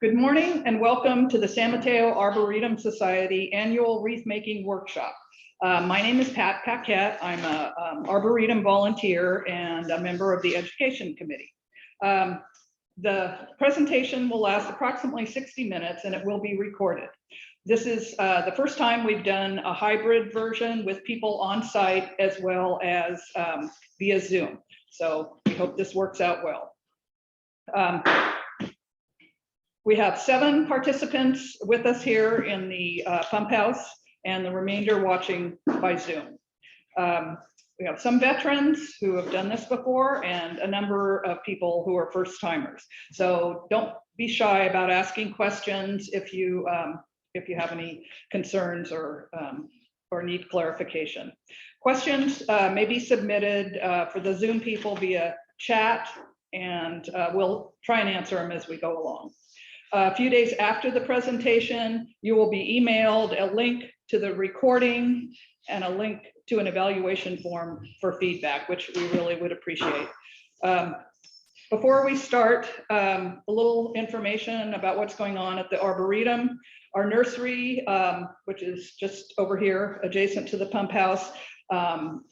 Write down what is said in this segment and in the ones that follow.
Good morning and welcome to the San Mateo Arboretum Society annual wreath making workshop. My name is Pat Paquette. I'm a Arboretum volunteer and a member of the Education Committee. The presentation will last approximately 60 minutes and it will be recorded. This is the first time we've done a hybrid version with people on site as well as via Zoom. So we hope this works out well. We have 7 participants with us here in the pump house and the remainder watching by Zoom. We have some veterans who have done this before and a number of people who are first timers. So don't be shy about asking questions if you have any concerns or need clarification. Questions may be submitted for the Zoom people via chat, and we'll try and answer them as we go along. A few days after the presentation, you will be emailed a link to the recording and a link to an evaluation form for feedback, which we really would appreciate. Before we start, a little information about what's going on at the Arboretum. Our nursery, which is just over here adjacent to the pump house,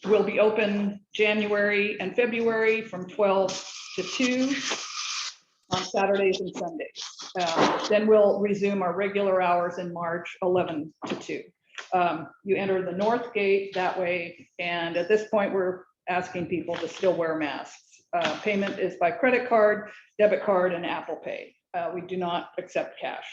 will be open January and February from 12 to 2 on Saturdays and Sundays. Then we'll resume our regular hours in March, 11 to 2. You enter the north gate that way, and at this point we're asking people to still wear masks. Payment is by credit card, debit card, and Apple Pay. We do not accept cash.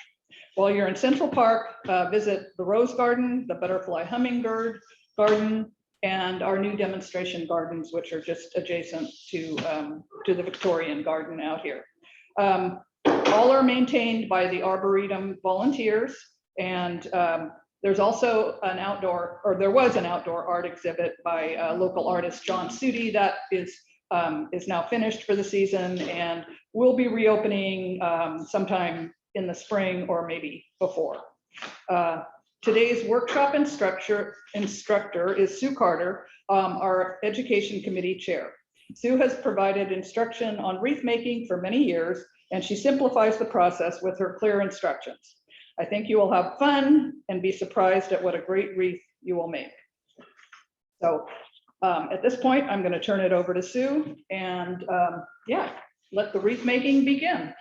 While you're in Central Park, visit the Rose Garden, the Butterfly Hummingbird Garden, and our new demonstration gardens, which are just adjacent to the Victorian Garden out here. All are maintained by the Arboretum volunteers, and there's also an outdoor, or there was an outdoor art exhibit by local artist John Sudi that is now finished for the season and will be reopening sometime in the spring or maybe before. Today's workshop instructor is Sue Carter, our Education Committee Chair. Sue has provided instruction on wreath making for many years, and she simplifies the process with her clear instructions. I think you will have fun and be surprised at what a great wreath you will make. So at this point, I'm going to turn it over to Sue and yeah, let the wreath making begin.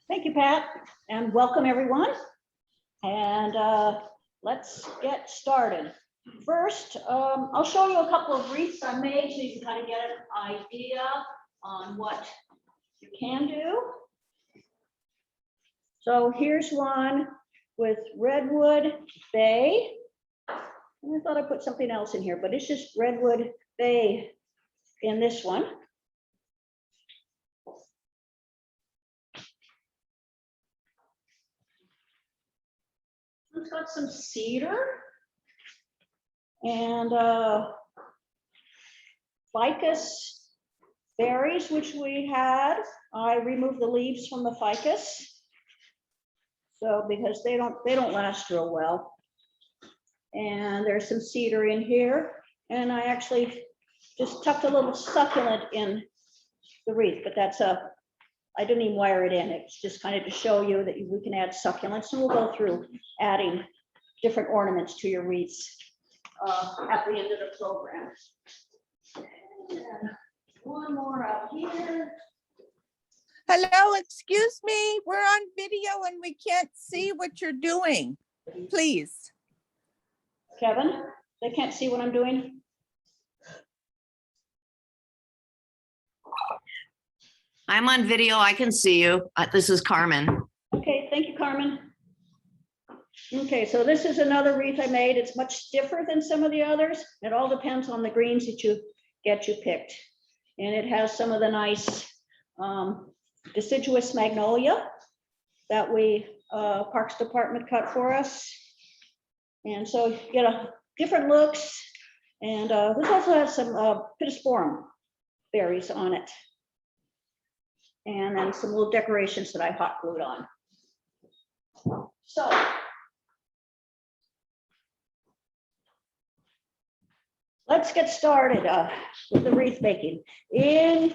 Thank you, Pat, and welcome everyone. And let's get started. First, I'll show you a couple of wreaths I made so you can kind of get an idea on what you can do. So here's one with redwood bay. And I thought I put something else in here, but it's just redwood bay in this one. It's got some cedar and ficus berries, which we had. I removed the leaves from the ficus, so because they don't last real well. And there's some cedar in here, and I actually just tucked a little succulent in the wreath, but that's I didn't even wire it in. It's just kind of to show you that we can add succulents, and we'll go through adding different ornaments to your wreaths at the end of the program. And one more out here. Hello, excuse me. We're on video and we can't see what you're doing. Please. Kevin, they can't see what I'm doing. I'm on video. I can see you. This is Carmen. Okay, thank you, Carmen. Okay, so this is another wreath I made. It's much stiffer than some of the others. It all depends on the greens that you picked. And it has some of the nice Deciduous Magnolia that we Parks Department cut for us. And so you get a different looks. And this also has some pittosporum berries on it. And then some little decorations that I hot glued on. So let's get started with the wreath making. In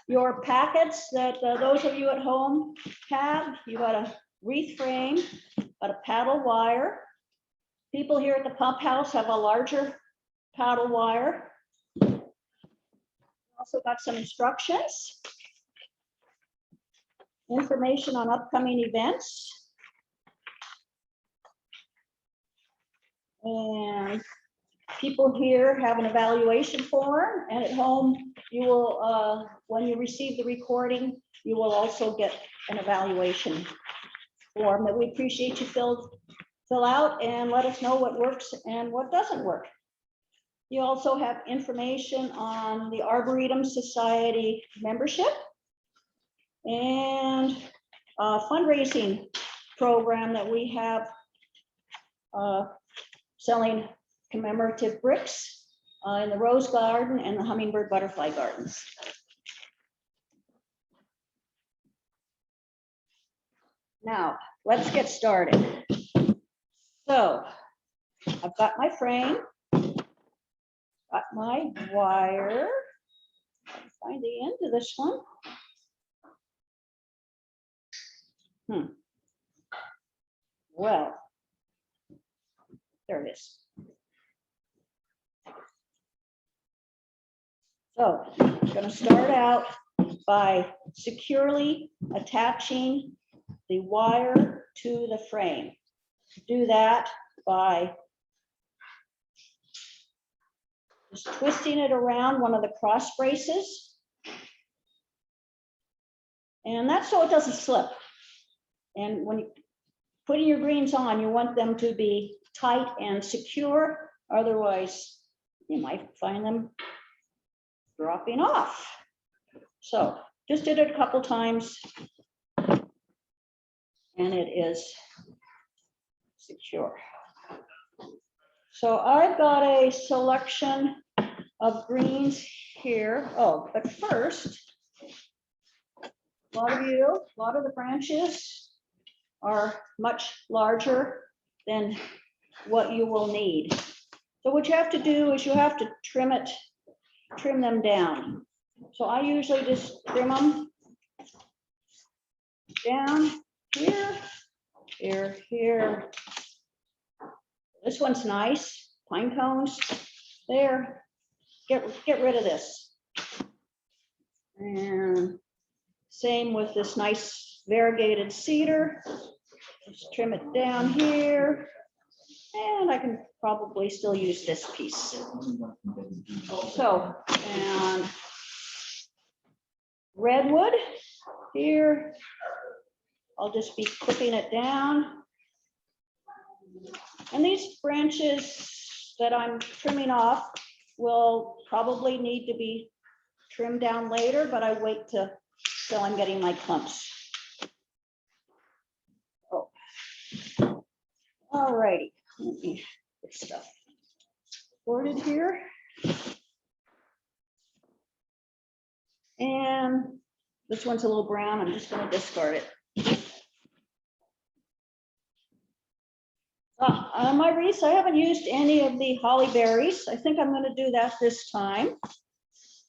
your packets that those of you at home have. You got a wreath frame, got a paddle wire. People here at the pump house have a larger paddle wire. Also got some instructions, information on upcoming events. And people here have an evaluation form, and at home, you will, when you receive the recording, you will also get an evaluation form that we appreciate you fill out and let us know what works and what doesn't work. You also have information on the Arboretum Society membership and a fundraising program that we have, selling commemorative bricks in the Rose Garden and the Hummingbird Butterfly Gardens. Now, let's get started. So, I've got my frame, got my wire. Find the end of this one. Well, there it is. So I'm going to start out by securely attaching the wire to the frame. Do that by just twisting it around one of the cross braces. And that's so it doesn't slip. And when you're putting your greens on, you want them to be tight and secure. Otherwise, you might find them dropping off. So just did it a couple times. And it is secure. So I've got a selection of greens here. Oh, but first, a lot of the branches are much larger than what you will need. So what you have to do is you have to trim them down. So I usually just trim them down here, here, here. This one's nice, pine cones there. Get rid of this. And same with this nice variegated cedar. Just trim it down here. And I can probably still use this piece. So, and redwood here. I'll just be clipping it down. And these branches that I'm trimming off will probably need to be trimmed down later, but I wait till I'm getting my clumps. Oh. All righty. Let me get stuff sorted here. And this one's a little brown. I'm just going to discard it. On my wreaths, I haven't used any of the holly berries. I think I'm going to do that this time.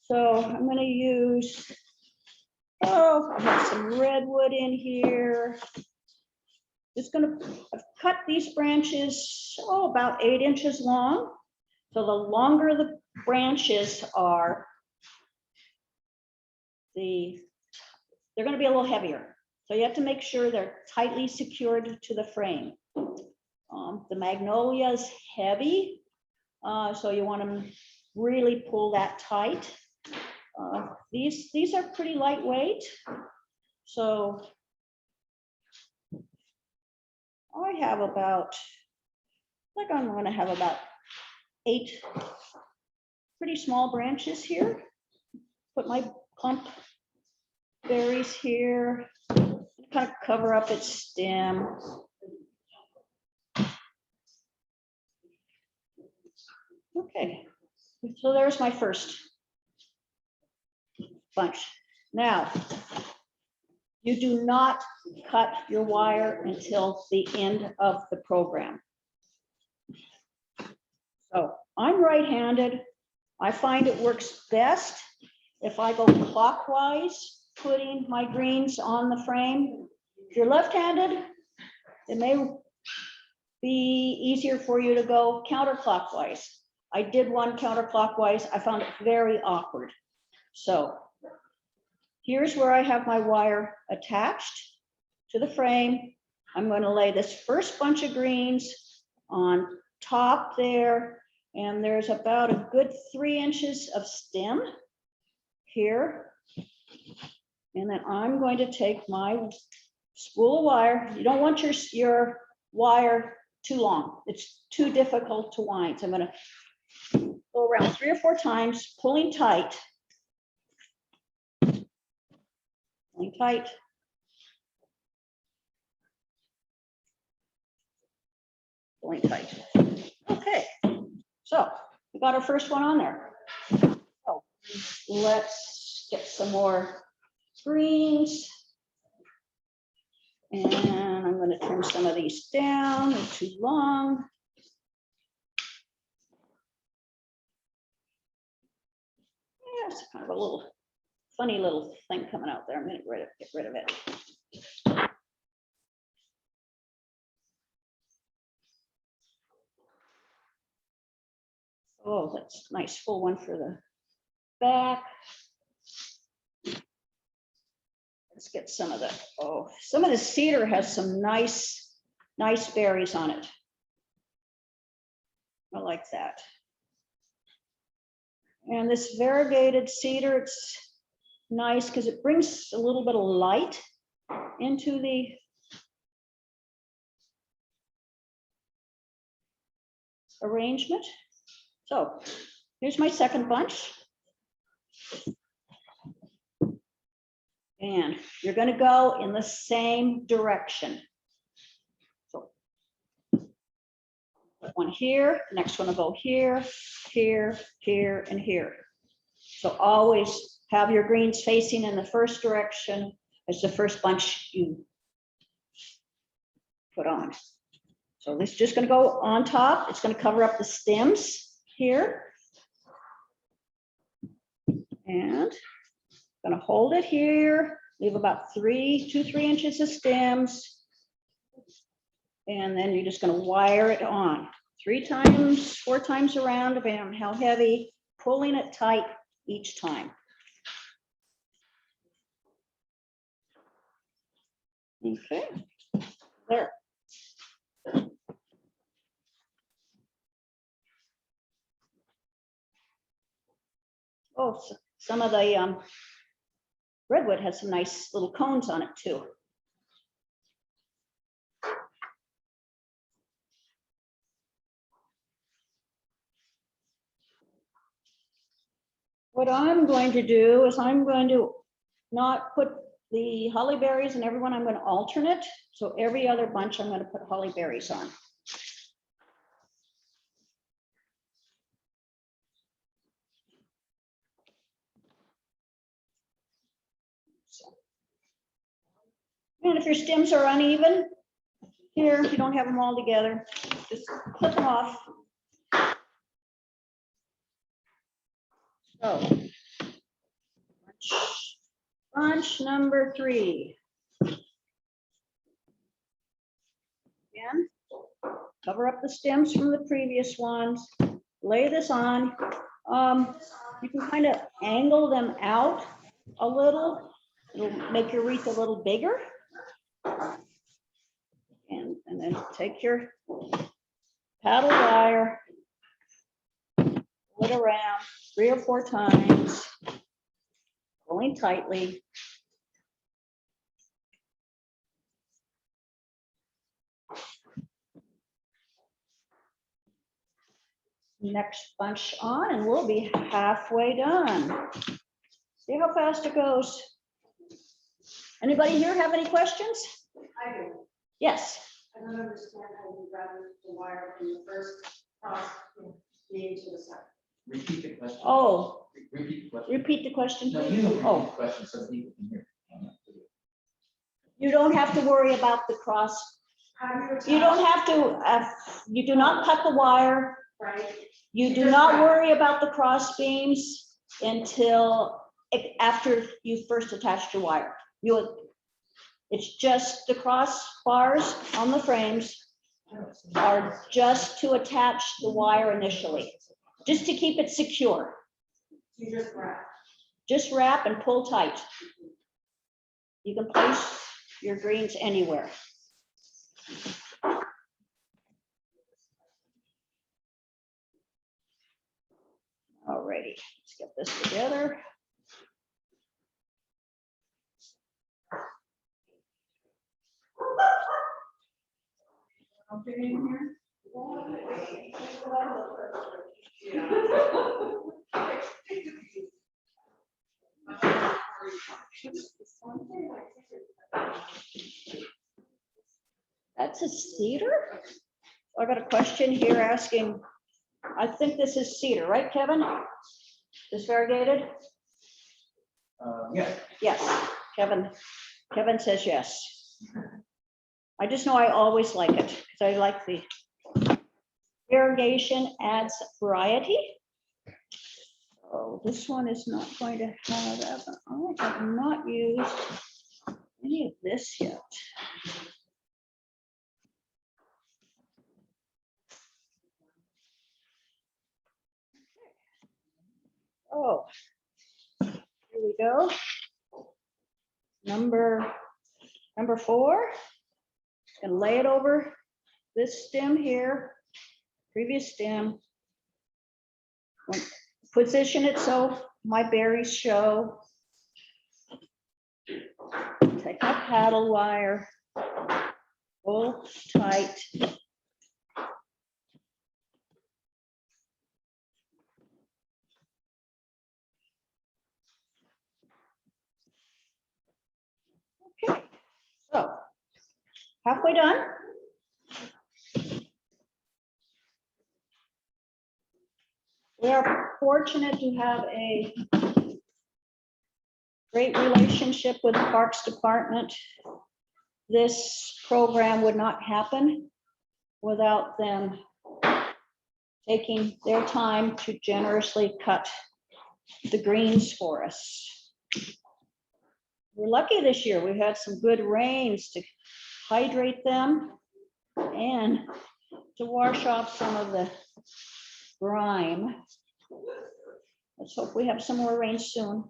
So I'm going to use, I have some redwood in here. I've cut these branches, about 8 inches long. So the longer the branches are, they're going to be a little heavier. So you have to make sure they're tightly secured to the frame. The magnolia is heavy, so you want to really pull that tight. These are pretty lightweight, so I have about, I'm going to have about 8 pretty small branches here. Put my clump berries here, kind of cover up its stem. Okay, so there's my first bunch. Now, you do not cut your wire until the end of the program. So I'm right-handed. I find it works best if I go clockwise, putting my greens on the frame. If you're left-handed, it may be easier for you to go counterclockwise. I did one counterclockwise. I found it very awkward. So here's where I have my wire attached to the frame. I'm going to lay this first bunch of greens on top there, and there's about a good 3 inches of stem here. And then I'm going to take my spool of wire. You don't want your wire too long. It's too difficult to wind. So I'm going to go around 3 or 4 times, pulling tight. Pulling tight. Pulling tight. Okay, so we got our first one on there. So let's get some more greens. And I'm going to trim some of these down. They're too long. Yeah, it's kind of a little funny little thing coming out there. I'm going to get rid of it. Oh, that's a nice full one for the back. Let's get some of the, some of the cedar has some nice berries on it. I like that. And this variegated cedar, it's nice because it brings a little bit of light into the arrangement. So here's my second bunch. And you're going to go in the same direction. So put one here, next one will go here, here, here, and here. So always have your greens facing in the first direction as the first bunch you put on. So this is just going to go on top. It's going to cover up the stems here. And going to hold it here, leave about 2 to 3 inches of stems. And then you're just going to wire it on 3 times, 4 times around, depending on how heavy, pulling it tight each time. Okay, there. Oh, so some of the redwood has some nice little cones on it too. What I'm going to do is I'm going to not put the holly berries in everyone. I'm going to alternate. So every other bunch I'm going to put holly berries on. And if your stems are uneven, here, if you don't have them all together, just clip them off. So, bunch number 3. Again, cover up the stems from the previous ones, lay this on. You can kind of angle them out a little. It'll make your wreath a little bigger. And then take your paddle wire, pull it around 3 or 4 times, pulling tightly. Next bunch on, and we'll be halfway done. See how fast it goes. Anybody here have any questions? I do. Yes. I don't understand how you got the wire from the first cross being to the second. Repeat the question. Oh, Repeat the question. repeat the question. No, please. you don't repeat Oh, the question so people can hear. you don't have to worry about the cross. How You don't have to, you do not cut the wire. Right. You do not worry about the cross beams until after you first attached your wire. It's just the crossbars on the frames are just to attach the wire initially, just to keep it secure. You just wrap. Just wrap and pull tight. You can place your greens anywhere. Alrighty, let's get this together. Okay, in here? That's a cedar? I got a question here asking, I think this is cedar, right, Kevin? This variegated? Yeah, Yes, Kevin says yes. I just know I always like it, because I like the variegation adds variety. Oh, this one is not going to have that. I have not used any of this yet. Oh, here we go. Number 4. And lay it over this stem here, previous stem. Position it so my berries show. Take my paddle wire, pull tight. Okay, so halfway done. We are fortunate to have a great relationship with the Parks Department. This program would not happen without them taking their time to generously cut the greens for us. We're lucky this year. We had some good rains to hydrate them and to wash off some of the grime. Let's hope we have some more rain soon.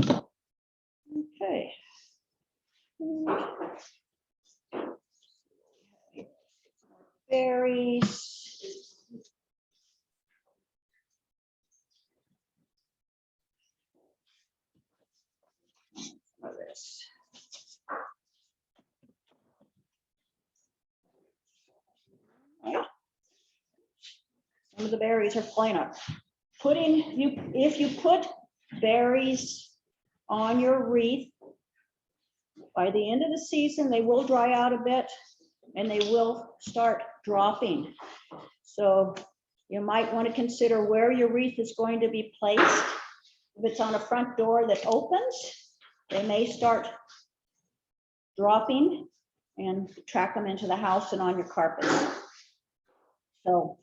Okay. Berries. Some of this. Right. Some of the berries are flying up. If you put berries on your wreath, by the end of the season, they will dry out a bit and they will start dropping. So you might want to consider where your wreath is going to be placed. If it's on a front door that opens, they may start dropping and track them into the house and on your carpet. So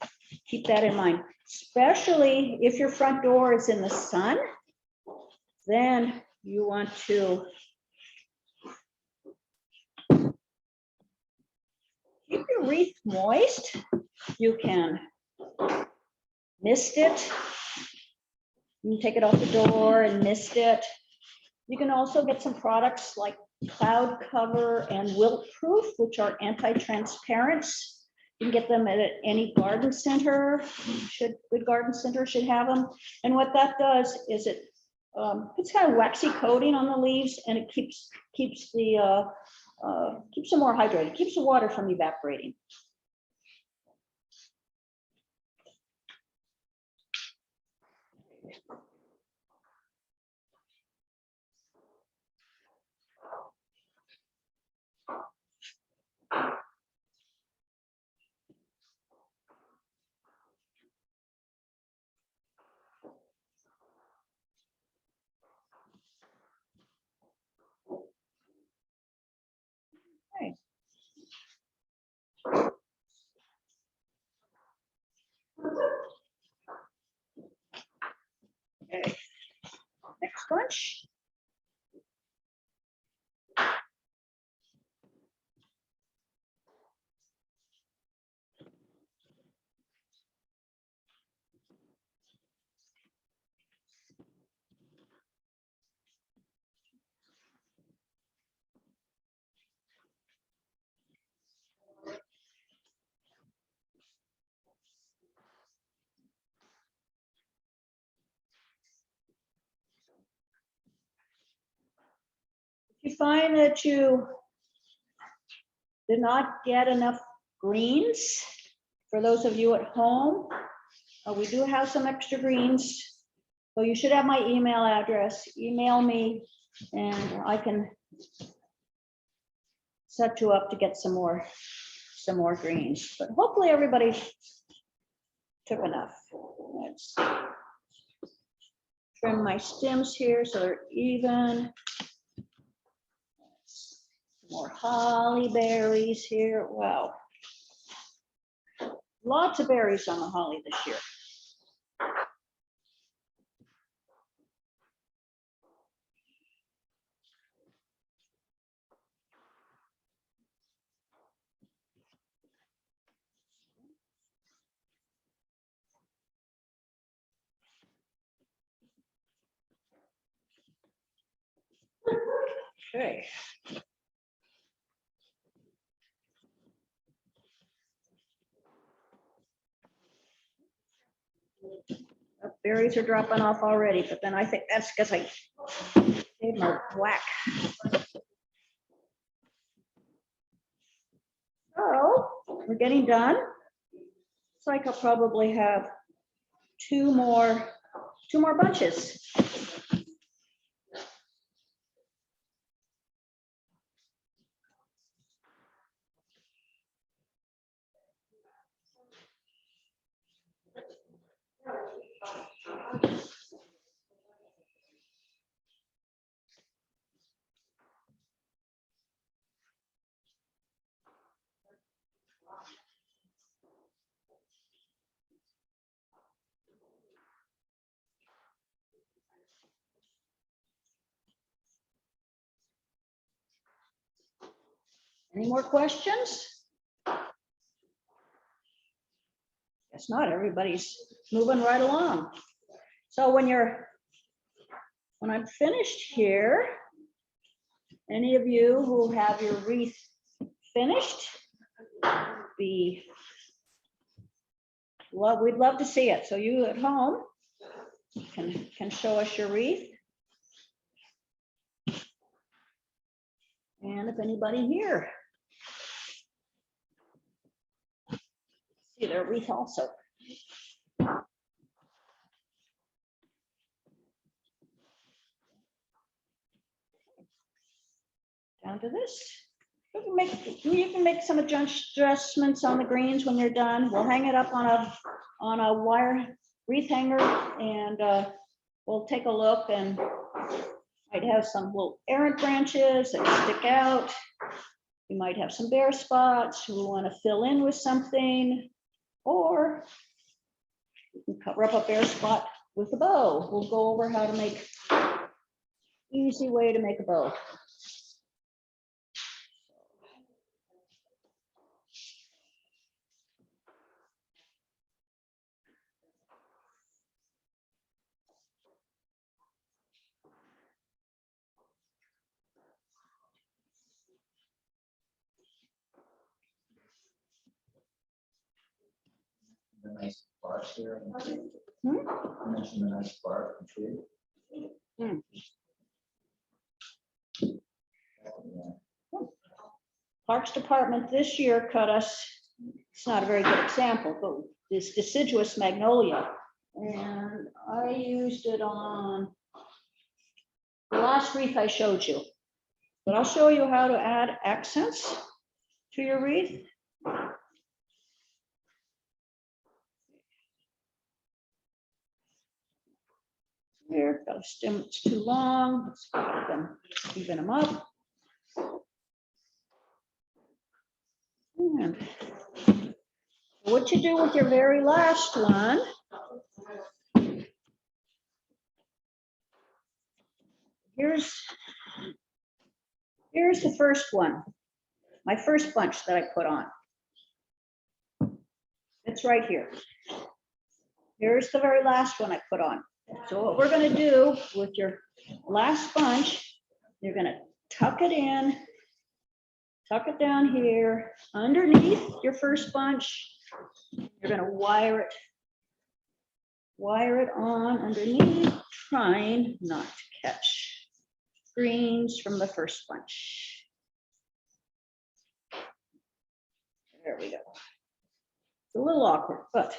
keep that in mind, especially if your front door is in the sun, then you want to keep your wreath moist. You can mist it. You can take it off the door and mist it. You can also get some products like cloud cover and wilt proof, which are anti-transparents. You can get them at any garden center. Good garden center should have them. And what that does is it puts kind of waxy coating on the leaves, and it keeps them more hydrated, keeps the water from evaporating. Okay. Okay. Next bunch. If you find that you did not get enough greens, for those of you at home, we do have some extra greens. So you should have my email address. Email me and I can set you up to get some more greens. But hopefully everybody took enough. Let's trim my stems here so they're even. More holly berries here. Wow. Lots of berries on the holly this year. Okay. Berries are dropping off already, but then I think that's because I gave them a whack. So we're getting done. Looks like I'll probably have two more bunches. Any more questions? Guess not, everybody's moving right along. So when I'm finished here, any of you who have your wreath finished, we'd love to see it. So you at home can show us your wreath. And if anybody here, see their wreath also. Down to this. You can make some adjustments on the greens when you're done. We'll hang it up on a wire wreath hanger, and we'll take a look, and might have some little errant branches that stick out. You might have some bare spots we want to fill in with something, or you can cover up a bare spot with a bow. We'll go over how to make easy way to make a bow. The nice bark here. Hmm? You mentioned the nice bark and tree. Hmm. Yeah. Parks Department this year cut us, it's not a very good example, but this deciduous magnolia. And I used it on the last wreath I showed you. But I'll show you how to add accents to your wreath. Here, got a stem that's too long. Let's even them up. And what you do with your very last one here's the first one, my first bunch that I put on. It's right here. Here's the very last one I put on. So what we're gonna do with your last bunch, you're gonna tuck it in, tuck it down here underneath your first bunch. You're gonna wire it on underneath, trying not to catch greens from the first bunch. There we go. It's a little awkward, but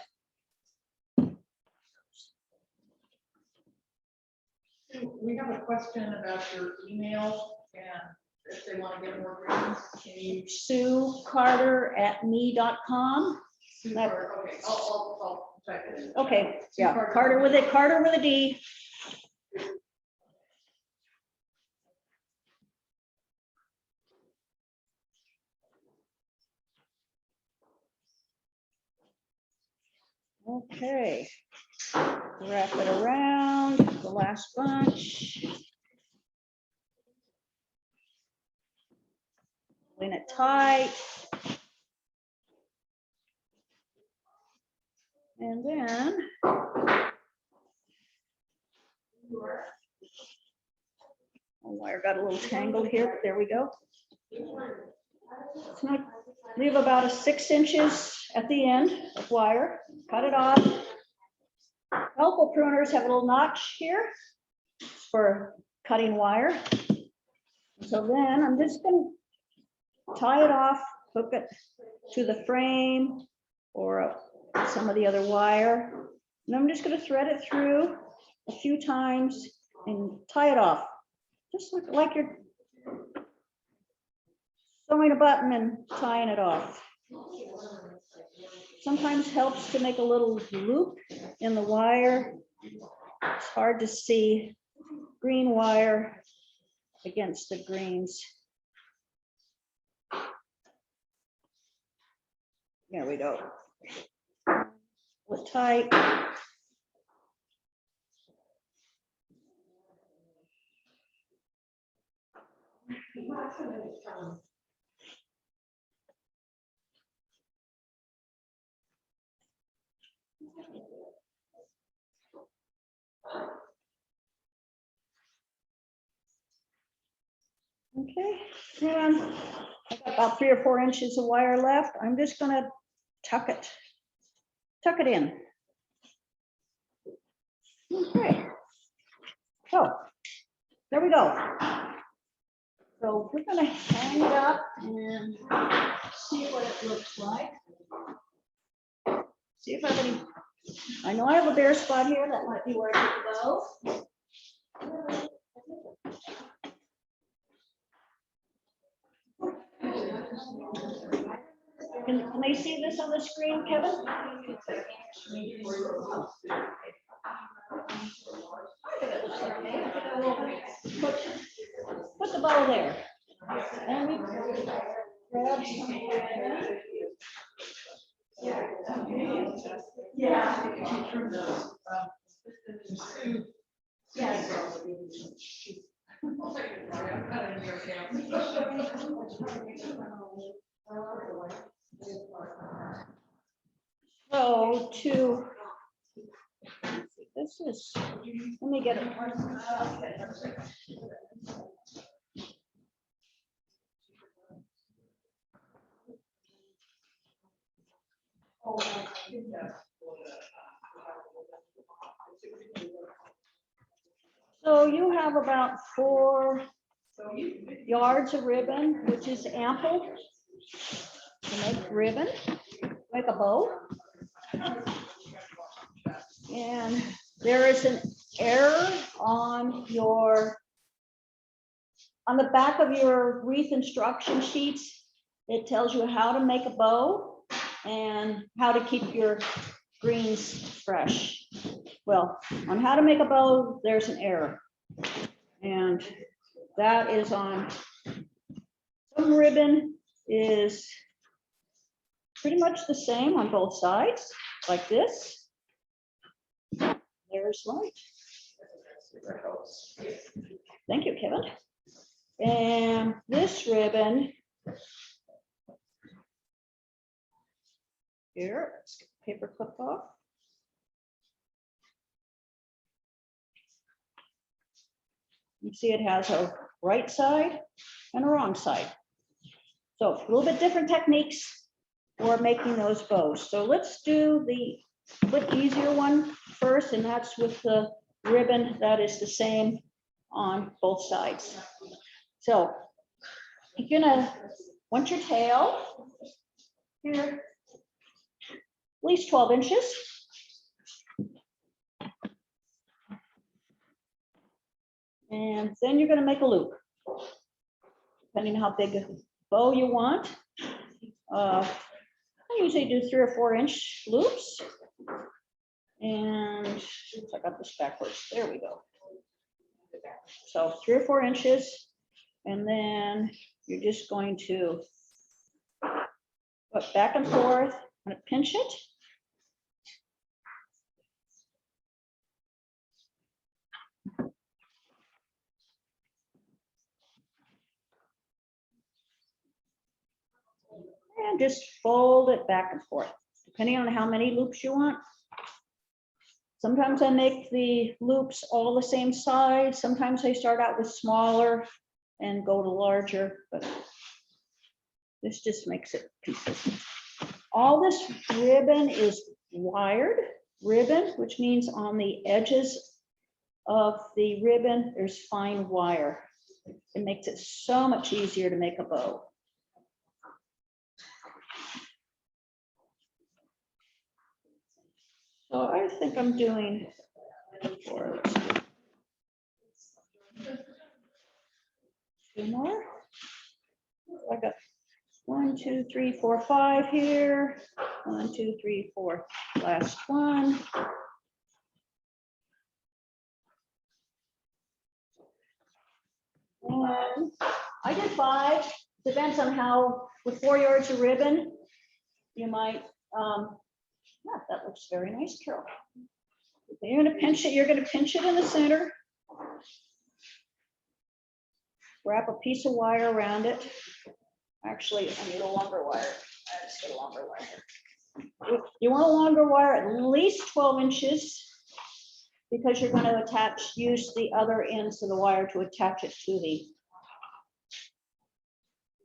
We have a question about your email and if they want to get more greens, can you? SueCarter@me.com. Super, okay, I'll type it in. Okay, Sue yeah, Carter. Carter with a D. Okay, wrap it around the last bunch. Clean it tight. And then oh, wire got a little tangled here, but there we go. So I leave about 6 inches at the end of wire, cut it off. Helpful pruners have a little notch here for cutting wire. So then I'm just going to tie it off, hook it to the frame or some of the other wire. And I'm just going to thread it through a few times and tie it off. Just like you're sewing a button and tying it off. Sometimes helps to make a little loop in the wire. It's hard to see green wire against the greens. There we go. With tight. Okay, and I got about 3 or 4 inches of wire left. I'm just gonna tuck it in. Okay. So there we go. So we're gonna hang it up and see what it looks like. See if I have any. I know I have a bare spot here. That might be where I could go. Can they see this on the screen, Kevin? Put the bow there. And we grab some. So this is, let me get it. So you have about 4 yards of ribbon, which is ample to make ribbon, make a bow. And there is an error on the back of your wreath instruction sheets. It tells you how to make a bow and how to keep your greens fresh. Well, on how to make a bow, there's an error. And that is on some ribbon is pretty much the same on both sides, like this. There's light. That helps. Thank you, Kevin. And this ribbon here, let's get the paper clip off. You see it has a right side and a wrong side. So a little bit different techniques for making those bows. So let's do the bit easier one first, and that's with the ribbon that is the same on both sides. So you're gonna want your tail here, at least 12 inches. And then you're gonna make a loop, depending on how big a bow you want. I usually do 3 or 4 inch loops. And oops, I got this backwards. There we go. So 3 or 4 inches. And then you're just going to put back and forth and pinch it. And just fold it back and forth, depending on how many loops you want. Sometimes I make the loops all the same size. Sometimes I start out with smaller and go to larger, but this just makes it consistent. All this ribbon is wired ribbon, which means on the edges of the ribbon, there's fine wire. It makes it so much easier to make a bow. So I think I'm doing 4. Let's do 2 more. I got 1, 2, 3, 4, 5 here. 1, 2, 3, 4. Last one. And I did 5. Depends on how, with 4 yards of ribbon, you might, yeah, that looks very nice, Carol. You're gonna pinch it, in the center. Wrap a piece of wire around it. Actually, I need a longer wire. I just get a longer wire. You want a longer wire, at least 12 inches, because you're gonna use the other ends of the wire to attach it to the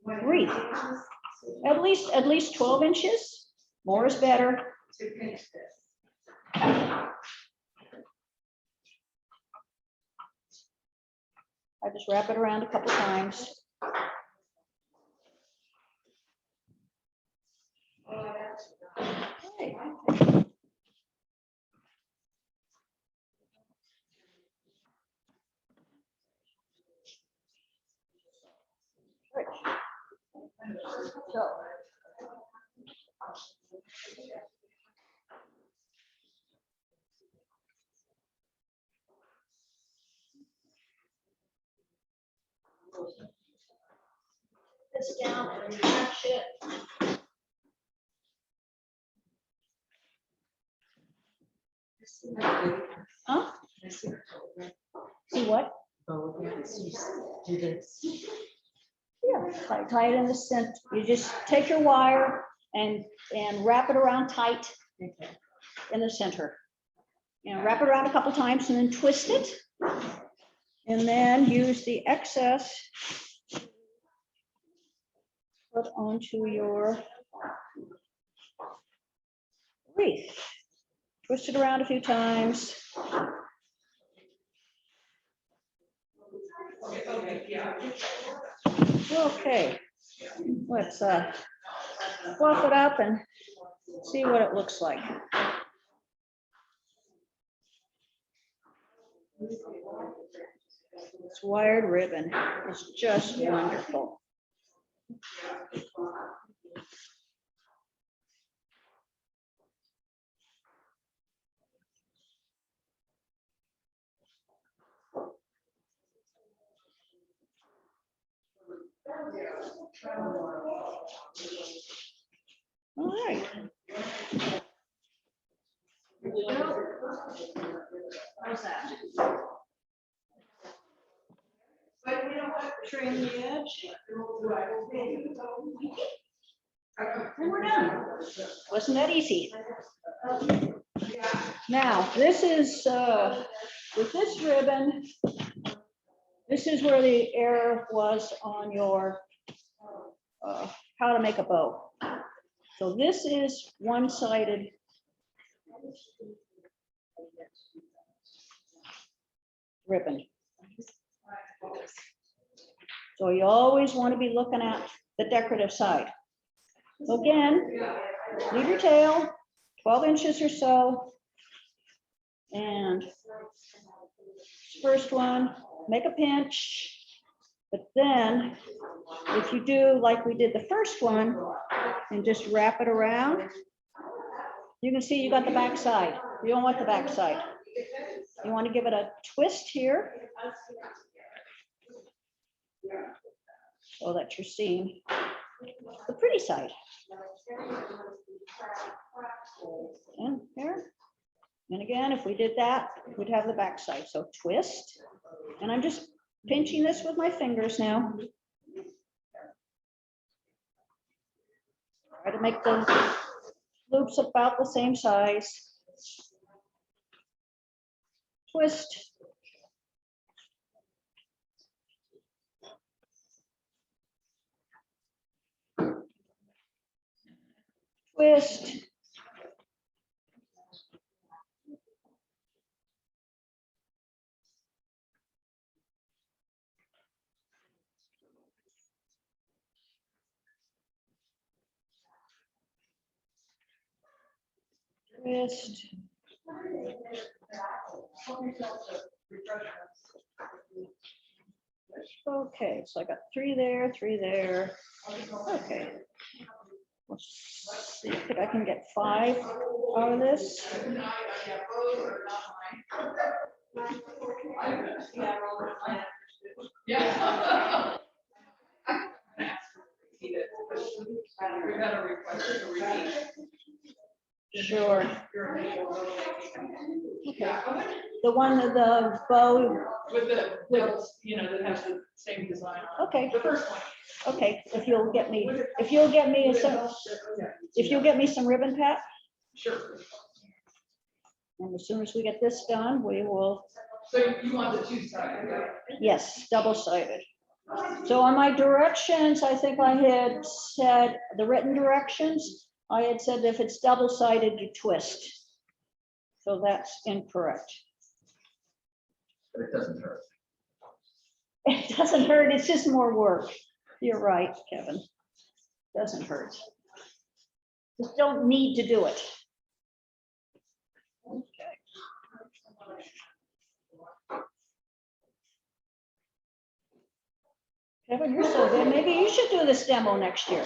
wreath. At least 12 inches. More is better. To finish this. I just wrap it around a couple times. Okay. Good. So. This down and attach it. Huh? See what? Do this. Yeah, tie it in the center. You just take your wire and wrap it around tight in the center. You know, wrap it around a couple times and then twist it. And then use the excess. Put onto your wreath. Twist it around a few times. Okay, let's fluff it up and see what it looks like. This wired ribbon is just wonderful. All right. How's that? trim the edge. And we're done. Wasn't that easy? Now, this is, with this ribbon, this is where the error was on your how to make a bow. So this is one-sided. Ribbon. So you always want to be looking at the decorative side. So again, leave your tail 12 inches or so. And first one, make a pinch. But then if you do like we did the first one and just wrap it around, you can see you got the back side. You don't want the back side. You want to give it a twist here so that you're seeing the pretty side. And here. And again, if we did that, we'd have the back side. So twist. And I'm just pinching this with my fingers now. Try to make the loops about the same size. Twist. Twist. Twist. Okay, so I got 3 there, 3 there. Okay. Let's see if I can get 5 out of this. Yeah. We got a request to repeat. Sure. Okay. The one of the bow. With the, you know, that has the same design. on it. Okay. The first one. Okay, if you'll get me some ribbon, Pat, Sure. and as soon as we get this done, we will, So you want the 2-sided, right? yes, double-sided. So on my directions, I think I had said, the written directions, I had said if it's double-sided, you twist. So that's incorrect. But it doesn't hurt. It doesn't hurt, it's just more work. You're right, Kevin. Doesn't hurt. Just don't need to do it. Okay. Kevin, you're so good. Maybe you should do this demo next year.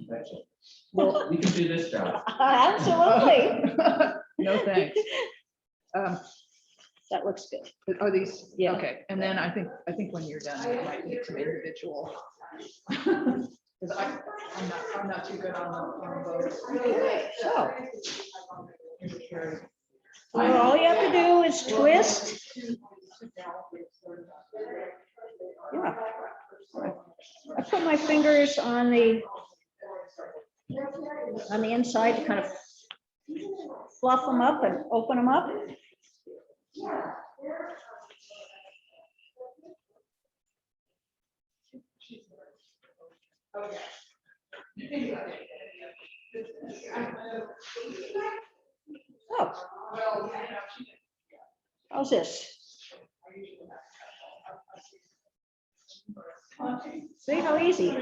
That's it. Well, we can do this job. Absolutely. No, thanks. That looks good. Are these, Yeah. okay, and then I think when you're done, you might need some individual. Because I'm not too good on those. Okay, so all you have to do is twist. Yeah. I put my fingers on the inside to kind of fluff them up and open them up. Oh. How's this? See how easy?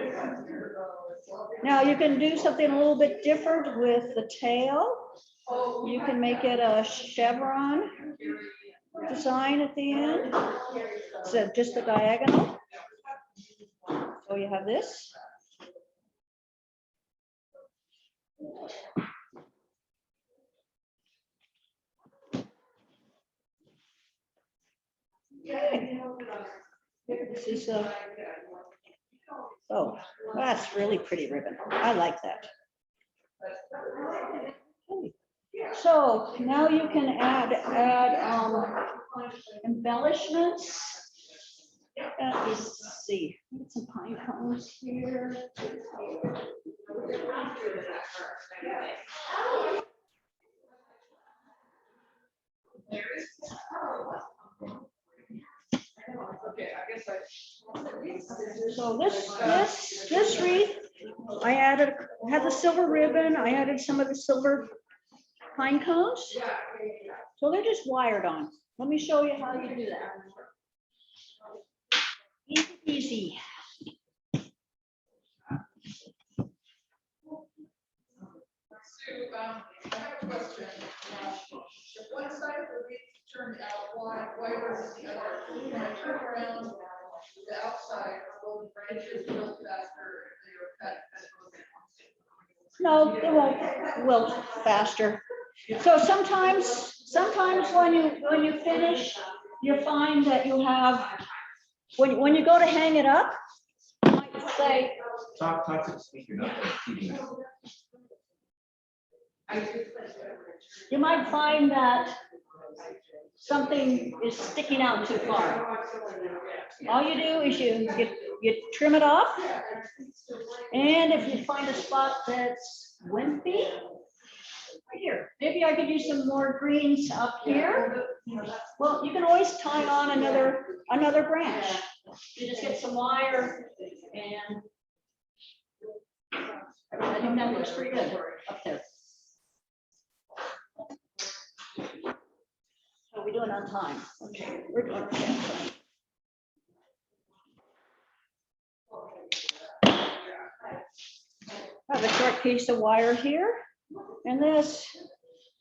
Now you can do something a little bit different with the tail. You can make it a chevron design at the end. So just the diagonal. So you have this. Okay. This is a, oh, that's really pretty ribbon. I like that. Okay. So now you can add embellishments. Let me see, get some pine cones here. Okay, I guess So this wreath, I had the silver ribbon, I added some of the silver pine cones. So they're just wired on. Let me show you how you do that. Easy, easy. Sue, I have a question. If one side of the wreath turned out wide, wider than the other, when I turn around the outside, will the branches wilt faster if they are cut as opposed to No, they won't wilt faster. So sometimes when you finish, you find that you have, when you go to hang it up, you might say, Talk to the speaker, not the TV. you might find that something is sticking out too far. All you do is you trim it off. And if you find a spot that's wimpy, right here, maybe I could use some more greens up here. Well, you can always tie on another branch. You just get some wire and I think that looks pretty good up there. How are we doing on time? Okay, we're doing okay on time. I have a short piece of wire here, and this,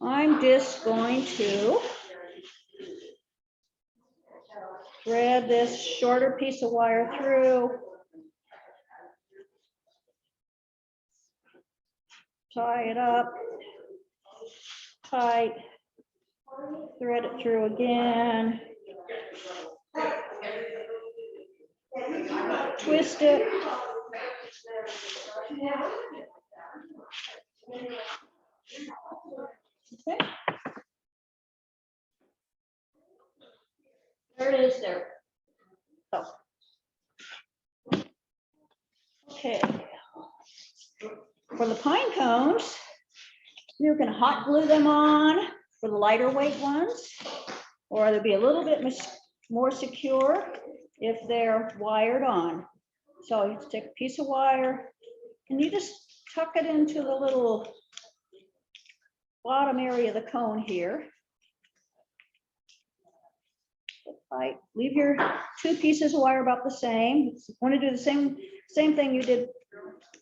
I'm just going to thread this shorter piece of wire through. Tie it up tight, thread it through again. Twist it. Okay. There it is there. Oh. Okay. For the pine cones, you can hot glue them on for the lighter weight ones, or they'll be a little bit more secure if they're wired on. So you take a piece of wire and you just tuck it into the little bottom area of the cone here. Right. Leave your two pieces of wire about the same. You want to do the same thing you did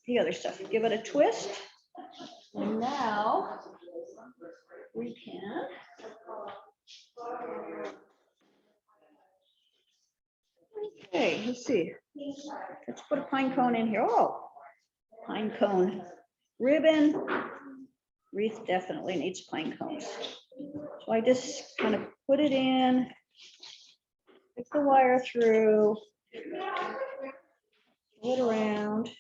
the other stuff. Give it a twist. And now we can okay, let's see. Let's put a pine cone in here. Oh, pine cone ribbon. Wreath definitely needs pine cones. So I just kind of put it in, stick the wire through, pull it around.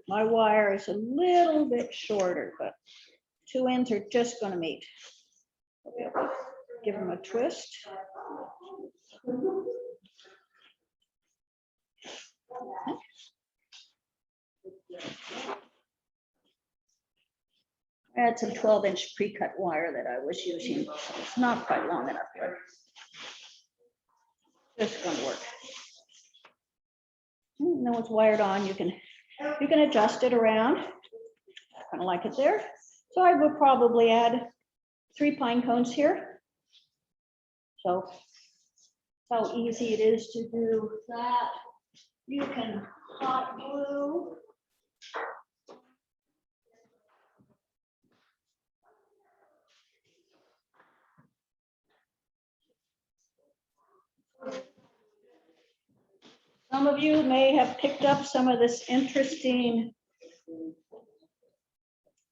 My wire is a little bit shorter, but two ends are just going to meet. Okay, give them a twist. I had some 12-inch pre-cut wire that I was using. It's not quite long enough, but it's going to work. Now it's wired on. You can adjust it around. I kind of like it there. So I would probably add 3 pine cones here. So how easy it is to do that. You can hot glue. Some of you may have picked up some of this interesting,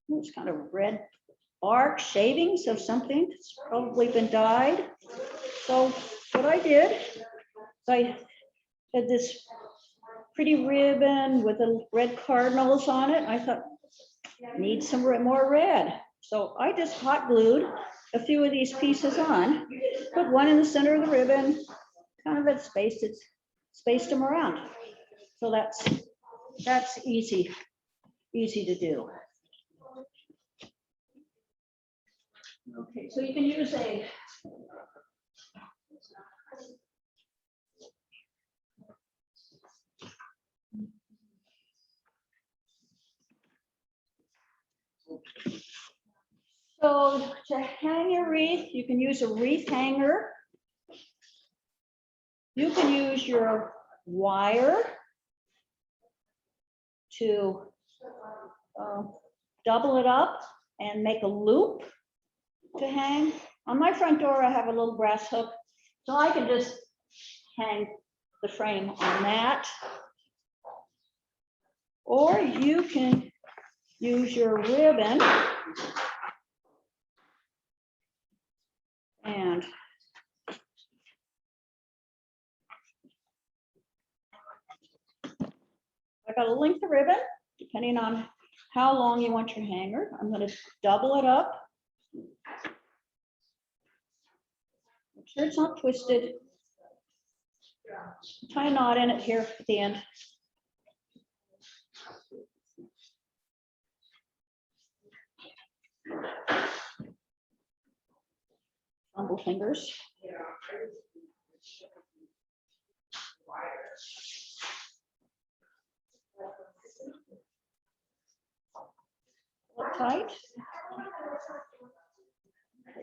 it's kind of red bark shavings of something that's probably been dyed. So what I did, is I had this pretty ribbon with the red cardinals on it. I thought, need some more red. So I just hot glued a few of these pieces on, put one in the center of the ribbon, kind of spaced them around. So that's easy to do. Okay, so you can use a So to hang your wreath, you can use a wreath hanger. You can use your wire to double it up and make a loop to hang. On my front door, I have a little brass hook, so I can just hang the frame on that. Or you can use your ribbon and I got a length of ribbon, depending on how long you want your hanger. I'm going to double it up. Make sure it's not twisted. Tie a knot in it here at the end. Fumble fingers. Look tight.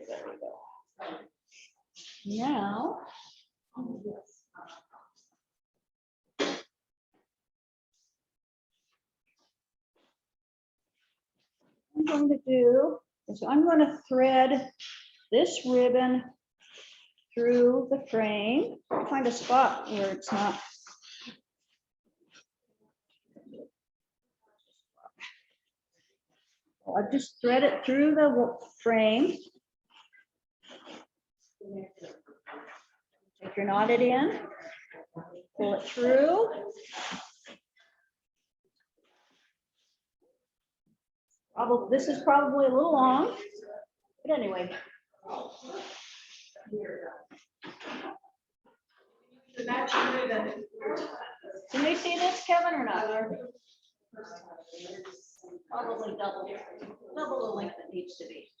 There we go. Now, I'm going to do is I'm going to thread this ribbon through the frame. Find a spot where it's not. I'll just thread it through the frame. Take your knotted in, pull it through. This is probably a little long, but anyway. Can they see this, Kevin, or not? Probably double the length it needs to be.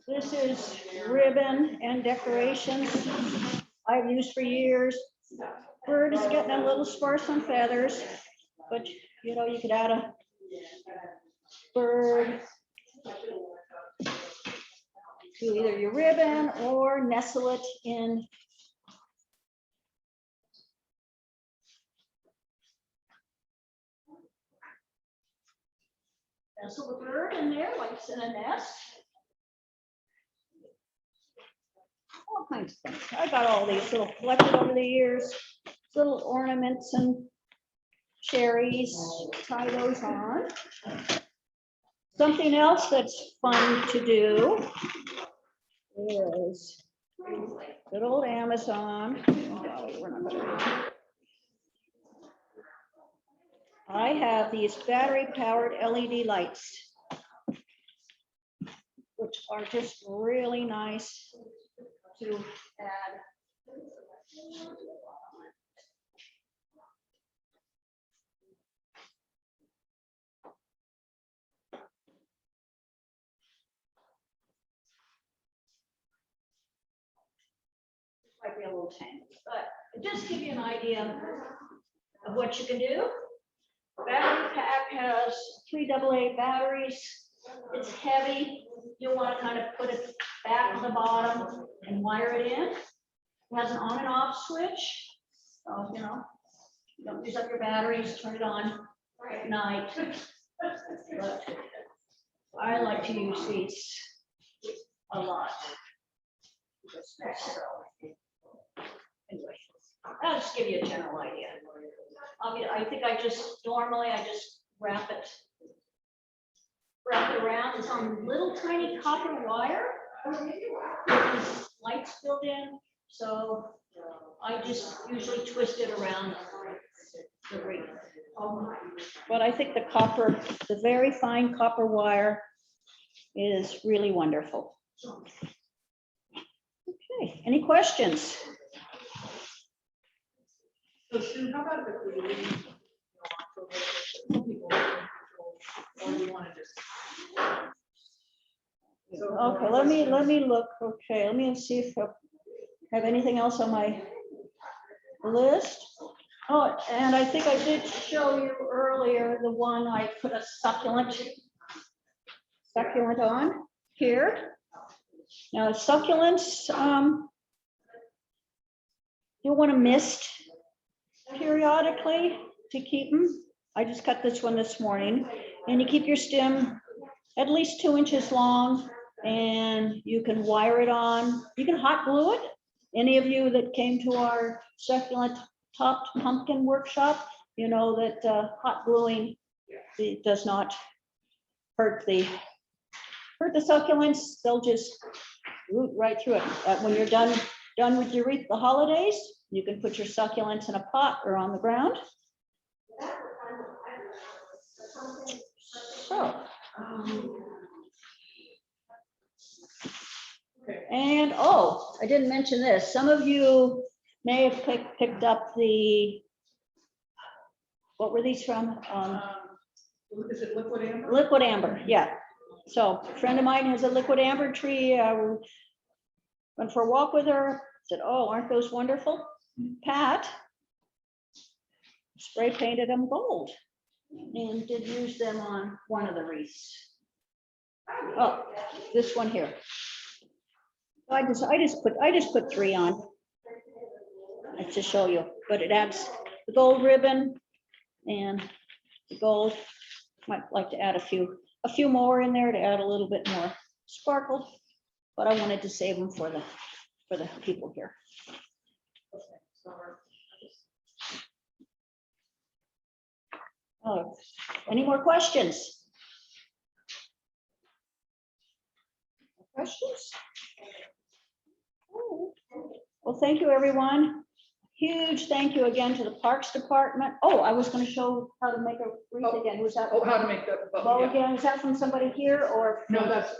This is ribbon and decorations I've used for years. Bird is getting a little sparse on feathers, but you know, you could add a bird to either your ribbon or nestle it in nestle the bird in there like it's in a nest. All kinds of things. I got all these little collected over the years, little ornaments and cherries. Tie those on. Something else that's fun to do is good old Amazon. I have these battery-powered LED lights, which are just really nice to add. Might be a little tangled, but just give you an idea of what you can do. Battery pack has 3 AA batteries. It's heavy. You'll want to kind of put it back on the bottom and wire it in. It has an on and off switch. So, you know, you don't use up your batteries, turn it on at night. But I like to use these a lot. So, anyway, I'll just give you a general idea. I think normally I just wrap it around. It's on little tiny copper wire. There's lights built in, so I just usually twist it around the wreath. But I think the very fine copper wire is really wonderful. Okay, any questions? So Sue, how about if we leave, or do you want to just? Okay, let me look. Okay, let me see if I have anything else on my list. Oh, and I think I did show you earlier the one I put a succulent on here. Now succulents, you want to mist periodically to keep them. I just cut this one this morning, and you keep your stem at least 2 inches long, and you can wire it on. You can hot glue it. Any of you that came to our succulent topped pumpkin workshop, you know that hot gluing does not hurt the succulents. They'll just root right through it. When you're done with your wreath, the holidays, you can put your succulents in a pot or on the ground. So. And I didn't mention this. Some of you may have picked up what were these from? Is it liquid amber? Liquid amber, yeah. So a friend of mine has a liquid amber tree. I went for a walk with her, said, oh, aren't those wonderful? Pat spray painted them gold and did use them on one of the wreaths. Oh, this one here. I just put 3 on. Let's just show you, but it adds the gold ribbon and the gold. Might like to add a few more in there to add a little bit more sparkle, but I wanted to save them for the people here. Oh, any more questions? Questions? Well, thank you, everyone. Huge thank you again to the Parks Department. Oh, I was going to show how to make a wreath again. Was that? Oh, how to make the. Well, Yeah. again, is that from somebody here or? No, from that's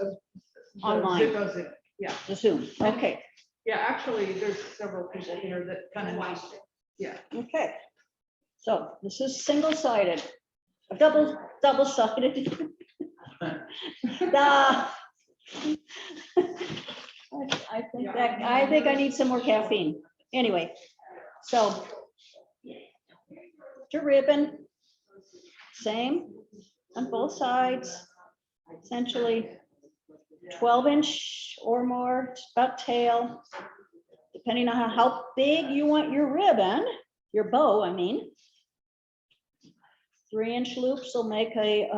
online. It goes in. Yeah, The Zoom. Okay, yeah, actually, there's several people here that kind of need. Yeah. okay. So this is single-sided, double-sided. I think I need some more caffeine. Anyway, so the ribbon, same on both sides, essentially 12-inch or more, about tail, depending on how big you want your ribbon, your bow, I mean. 3-inch loops will make a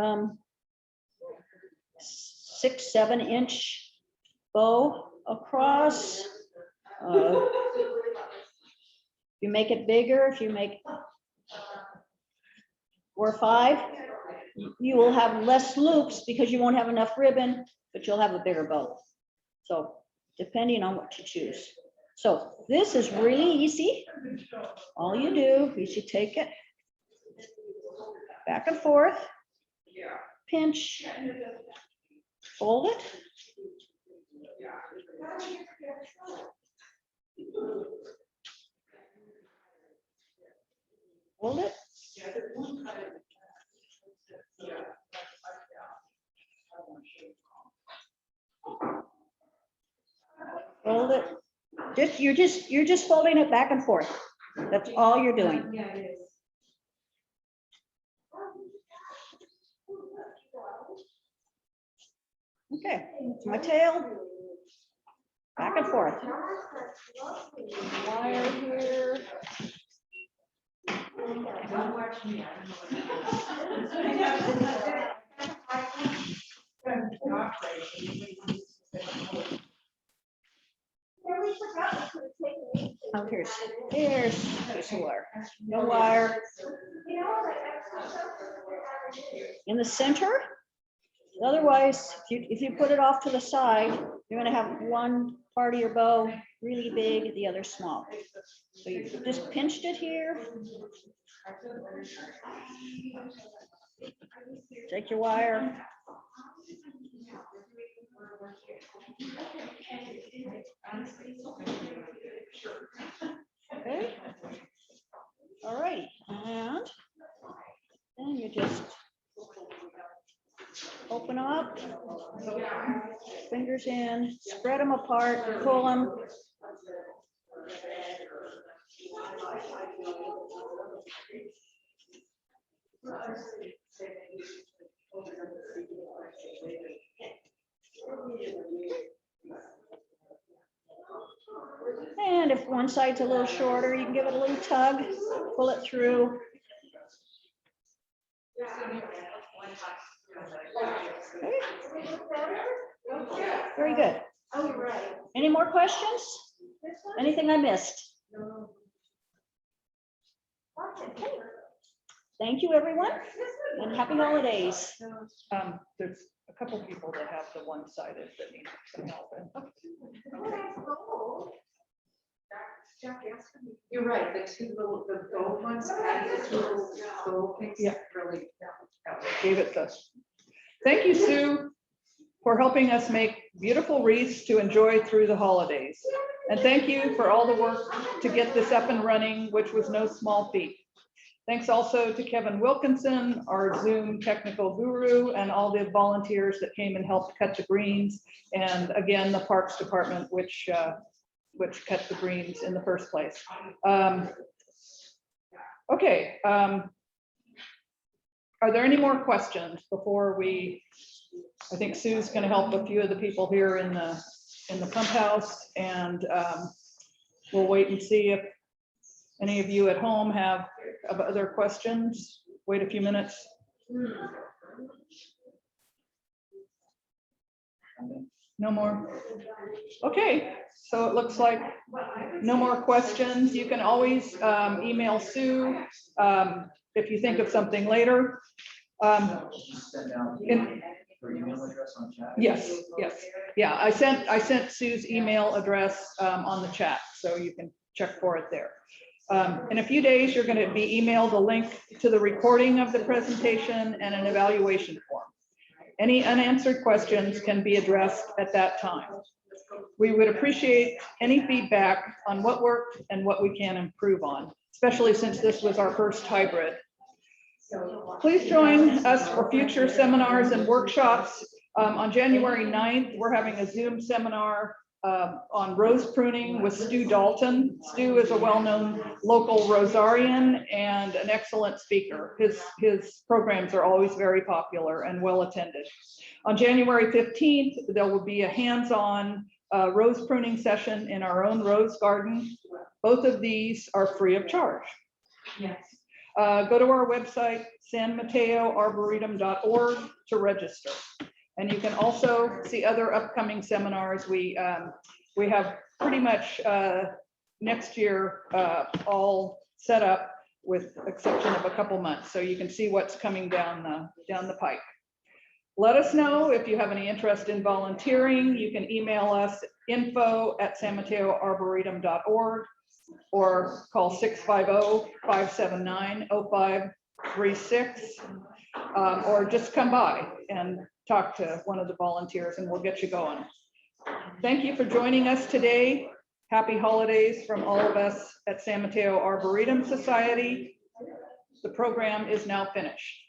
6-7 inch bow across. If you make it bigger, if you make 4 or 5, you will have less loops because you won't have enough ribbon, but you'll have a bigger bow. So depending on what you choose. So this is really easy. All you do is you take it back and forth, pinch, fold it. Hold it. Hold it. You're just folding it back and forth. That's all you're doing. Yeah, it is. Okay, my tail. Back and forth. Wire here. Yeah, we forgot we could have taken Oh, here's the wire. No wire. In the center. Otherwise, if you put it off to the side, you're gonna have one part of your bow really big, the other small. So you just pinched it here. Take your wire. Okay. All right, and then you just open them up, fingers in, spread them apart, pull them. And if one side's a little shorter, you can give it a little tug, pull it through. Okay. Very good. Any more questions? Anything I missed? Thank you, everyone, and happy holidays. There's a couple people that have the one-sided that need some help. You're right, the two little, the gold ones, adding the two little gold things. Yeah. Really. Gave it to. Thank you, Sue, for helping us make beautiful wreaths to enjoy through the holidays. And thank you for all the work to get this up and running, which was no small feat. Thanks also to Kevin Wilkinson, our Zoom technical guru, and all the volunteers that came and helped cut the greens. And again, the Parks Department, which cut the greens in the first place. Okay. Are there any more questions before we, I think Sue's going to help a few of the people here in the pump house, and we'll wait and see if any of you at home have other questions. Wait a few minutes. No more. Okay, so it looks like no more questions. You can always email Sue if you think of something later. Send out her email address on chat. Yes, yes. Yeah, I sent Sue's email address on the chat, so you can check for it there. In a few days, you're going to be emailed a link to the recording of the presentation and an evaluation form. Any unanswered questions can be addressed at that time. We would appreciate any feedback on what worked and what we can improve on, especially since this was our first hybrid. Please join us for future seminars and workshops. On January 9th, we're having a Zoom seminar on rose pruning with Stu Dalton. Stu is a well-known local rosarian and an excellent speaker. His programs are always very popular and well attended. On January 15th, there will be a hands-on rose pruning session in our own rose garden. Both of these are free of charge. Yes. Go to our website, sanmataoarboretum.org, to register. And you can also see other upcoming seminars. We have pretty much next year all set up, with exception of a couple months. So you can see what's coming down the pike. Let us know if you have any interest in volunteering. You can email us info@sanmataoarboretum.org or call 650-579-0536, or just come by and talk to one of the volunteers and we'll get you going. Thank you for joining us today. Happy holidays from all of us at San Mateo Arboretum Society. The program is now finished.